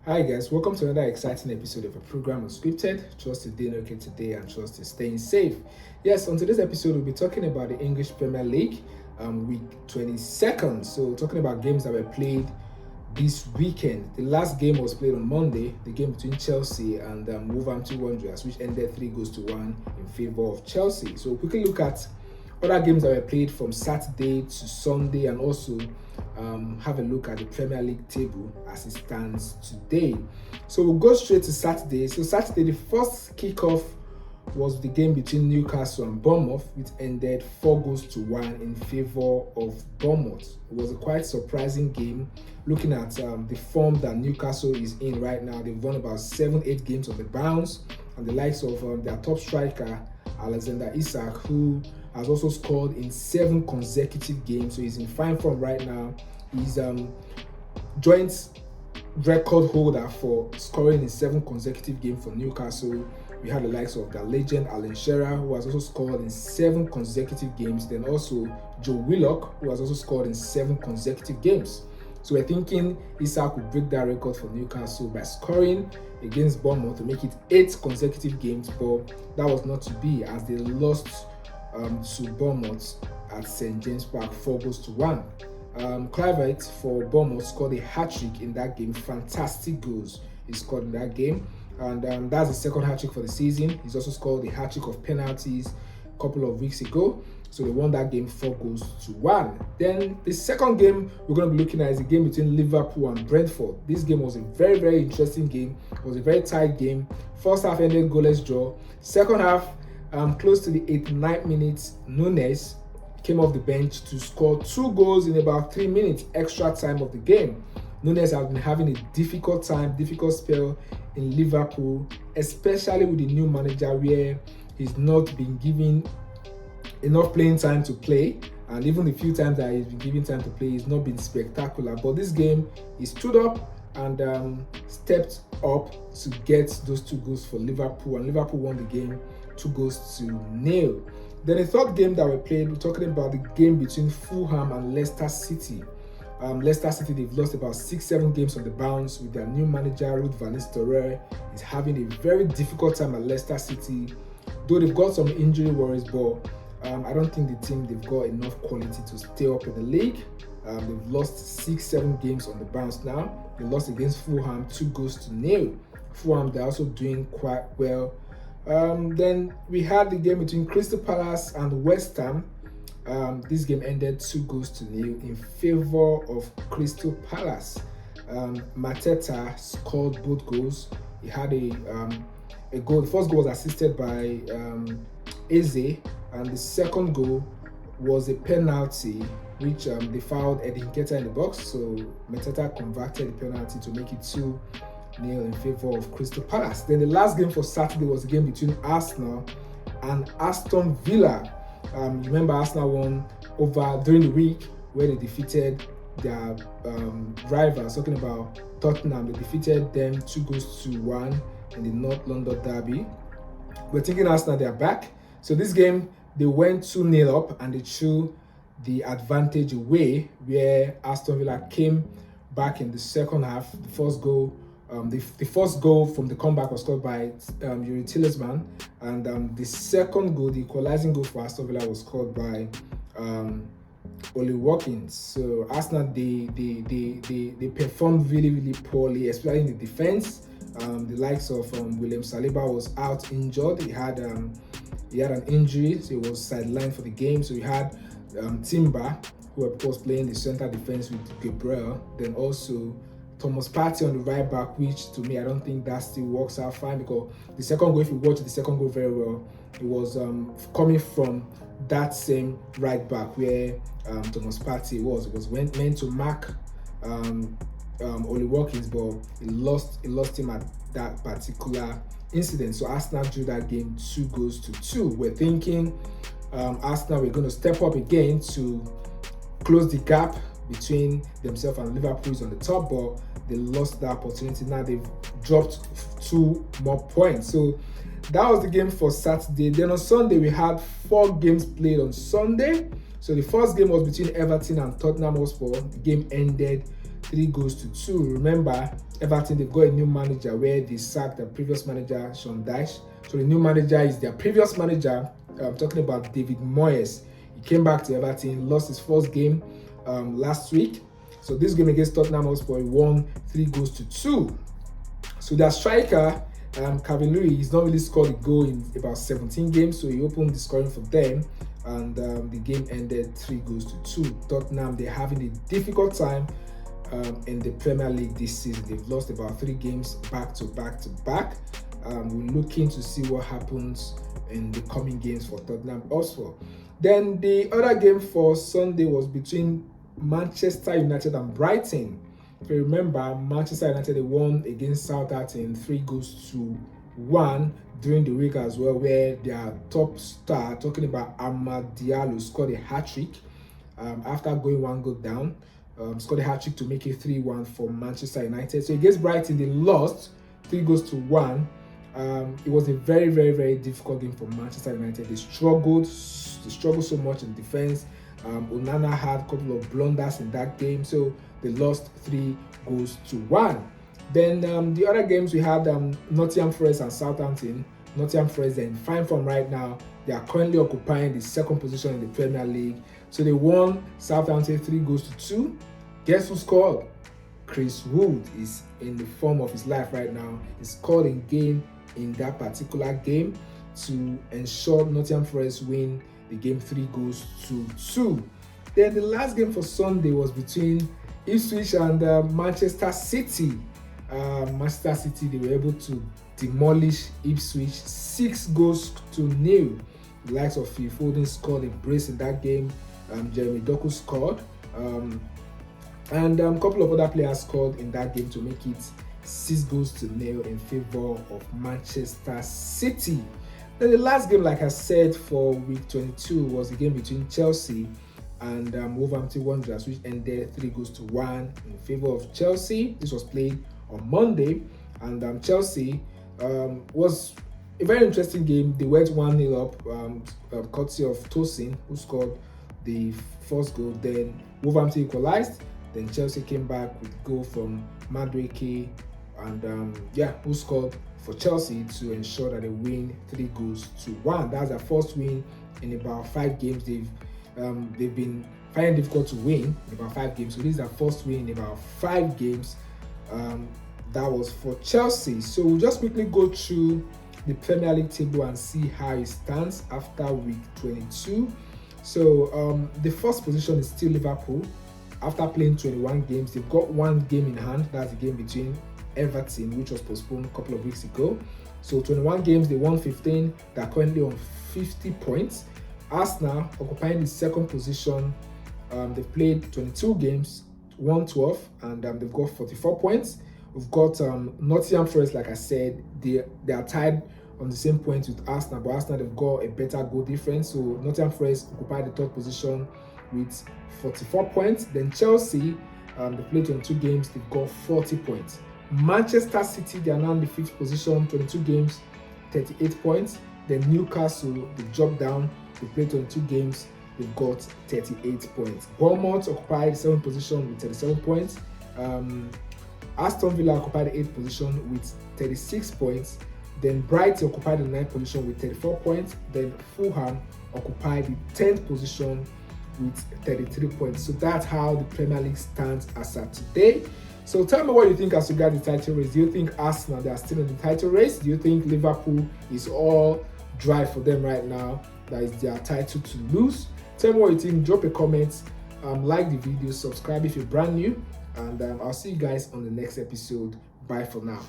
Hi guys, welcome to another exciting episode of a program Unscripted. Trust is doing okay today and trust is staying safe. Yes, on today's episode we'll be talking about the English Premier League, week 22nd. So talking about games that were played this weekend. The last game was played on Monday, the game between Chelsea and Wolverhampton Wanderers, which ended 3-1 in favour of Chelsea. So we'll quickly look at other games that were played from Saturday to Sunday and also have a look at the Premier League table as it stands today. So we'll go straight to Saturday. So Saturday, the first kickoff was the game between Newcastle and Bournemouth, which ended 4-1 in favour of Bournemouth. It was a quite surprising game looking at the form that Newcastle is in right now. They've won about 7-8 games on the bounce, and the likes of their top striker, Alexander Isak, who has also scored in 7 consecutive games, so he's in fine form right now. He's joint record holder for scoring in 7 consecutive games for Newcastle. We had the likes of their legend Alan Shearer, who has also scored in 7 consecutive games. Then also Joe Willock, who has also scored in 7 consecutive games. So we're thinking Isak would break that record for Newcastle by scoring against Bournemouth to make it 8 consecutive games, but that was not to be as they lost to Bournemouth at St James Park 4-1. Kluivert for Bournemouth scored a hat-trick in that game. Fantastic goals he scored in that game, and that's the second hat-trick for the season. He's also scored a hat-trick of penalties a couple of weeks ago, so they won that game 4-1. Then the second game we're going to be looking at is the game between Liverpool and Brentford. This game was a very, very interesting game. It was a very tight game. First half ended goalless draw. Second half, close to the 89th minute, Nunes came off the bench to score 2 goals in about 3 minutes extra time of the game. Nunes has been having a difficult spell in Liverpool, especially with the new manager where he's not been given enough playing time to play, and even the few times that he's been given time to play, he's not been spectacular. But this game, he stood up and stepped up to get those 2 goals for Liverpool, and Liverpool won the game 2-0. Then the third game that we played, we're talking about the game between Fulham and Leicester City. Leicester City, they've lost about 6-7 games on the bounce with their new manager, Ruud van Nistelrooy. Is having a very difficult time at Leicester City, though they've got some injury worries, but I don't think the team, they've got enough quality to stay up in the league. They've lost 6-7 games on the bounce now. They lost against Fulham 2-0. Fulham, they're also doing quite well. Then we had the game between Crystal Palace and West Ham. This game ended 2-0 in favor of Crystal Palace. Mateta scored both goals. He had a goal. The first goal was assisted by Eze, and the second goal was a penalty which they fouled Eddie Nketiah in the box. So Mateta converted the penalty to make it 2-0 in favor of Crystal Palace. Then the last game for Saturday was the game between Arsenal and Aston Villa. You remember Arsenal won over during the week where they defeated their rivals, talking about Tottenham. They defeated them 2-1 in the North London derby. We're thinking Arsenal, they're back. So this game, they went 2-0 up and they threw the advantage away, where Aston Villa came back in the second half. The first goal from the comeback was scored by Yuri Tillesman, and the second goal, the equalizing goal for Aston Villa, was scored by Oli Watkins. So Arsenal, they performed really, really poorly, especially in the defense. The likes of William Saliba was out injured. He had an injury, so he was sidelined for the game. So we had Timber, who of course playing the center defense with Gabriel. Then also Thomas Partey on the right back, which to me, I don't think that still works out fine, because the second goal, if you watch the second goal very well, it was coming from that same right back where Thomas Partey was. It was meant to mark Oli Watkins, but it lost him at that particular incident. So Arsenal drew that game 2-2. We're thinking Arsenal were going to step up again to close the gap between themselves and Liverpool is on the top, but they lost that opportunity. Now they've dropped 2 more points. So that was the game for Saturday. Then on Sunday, we had 4 games played on Sunday. So the first game was between Everton and Tottenham Hotspur. The game ended 3-2. Remember, Everton, they've got a new manager where they sacked their previous manager, Sean Dyche. So the new manager is their previous manager. I'm talking about David Moyes. He came back to Everton, lost his first game last week. So this game against Tottenham Hotspur, he won 3-2. So their striker, Calvin Lewis, he's not really scored a goal in about 17 games, so he opened the scoring for them, and the game ended 3-2. Tottenham, they're having a difficult time in the Premier League this season. They've lost about 3 games back to back. We're looking to see what happens in the coming games for Tottenham Hotspur. Then the other game for Sunday was between Manchester United and Brighton. If you remember, Manchester United, they won against Southampton 3-1 during the week as well, where their top star, talking about Amad Diallo, scored a hat-trick after going 1 goal down. Scored a hat-trick to make it 3-1 for Manchester United. So against Brighton, they lost 3-1. It was a very, very, very difficult game for Manchester United. They struggled so much in defense. Onana had a couple of blunders in that game, so they lost 3-1. Then the other games we had Nottingham Forest and Southampton. Nottingham Forest, they're in fine form right now. They are currently occupying the 2nd position in the Premier League. So they won Southampton 3-2. Guess who scored? Chris Wood is in the form of his life right now. He scored in that particular game to ensure Nottingham Forest win the game 3-2. Then the last game for Sunday was between Ipswich and Manchester City. Manchester City, they were able to demolish Ipswich 6-0. The likes of Phil Foden scored a brace in that game. Jeremy Doku scored. And a couple of other players scored in that game to make it 6-0 in favor of Manchester City. Then the last game, like I said, for week 22 was the game between Chelsea and Wolverhampton Wanderers, which ended 3-1 in favor of Chelsea. This was played on Monday, and Chelsea was a very interesting game. They went 1-0 up, courtesy of Tosin, who scored the first goal. Then Wolverhampton equalized. Then Chelsea came back with a goal from Madueke, and who scored for Chelsea to ensure that they win 3-1. That's their first win in about 5 games. They've been finding it difficult to win in about 5 games. So this is their first win in about 5 games. That was for Chelsea. So we'll just quickly go through the Premier League table and see how it stands after week 22. So the first position is still Liverpool. After playing 21 games, they've got 1 game in hand. That's the game between Everton, which was postponed a couple of weeks ago. So 21 games, they won 15. They're currently on 50 points. Arsenal occupying the 2nd position. They've played 22 games, won 12, and they've got 44 points. We've got Nottingham Forest, like I said, they are tied on the same points with Arsenal, but Arsenal, they've got a better goal difference. So Nottingham Forest occupy the 3rd position with 44 points. Then Chelsea, they played 22 games, they've got 40 points. Manchester City, they are now in the 5th position, 22 games, 38 points. Then Newcastle, they dropped down, they played 22 games, they've got 38 points. Bournemouth occupied the 7th position with 37 points. Aston Villa occupied the 8th position with 36 points. Then Brighton occupied the 9th position with 34 points. Then Fulham occupied the 10th position with 33 points. So that's how the Premier League stands as of today. So tell me what you think as regards the title race. Do you think Arsenal, they are still in the title race? Do you think Liverpool is all dry for them right now? That is their title to lose? Tell me what you think. Drop a comment. Like the video. Subscribe if you're brand new. And I'll see you guys on the next episode. Bye for now.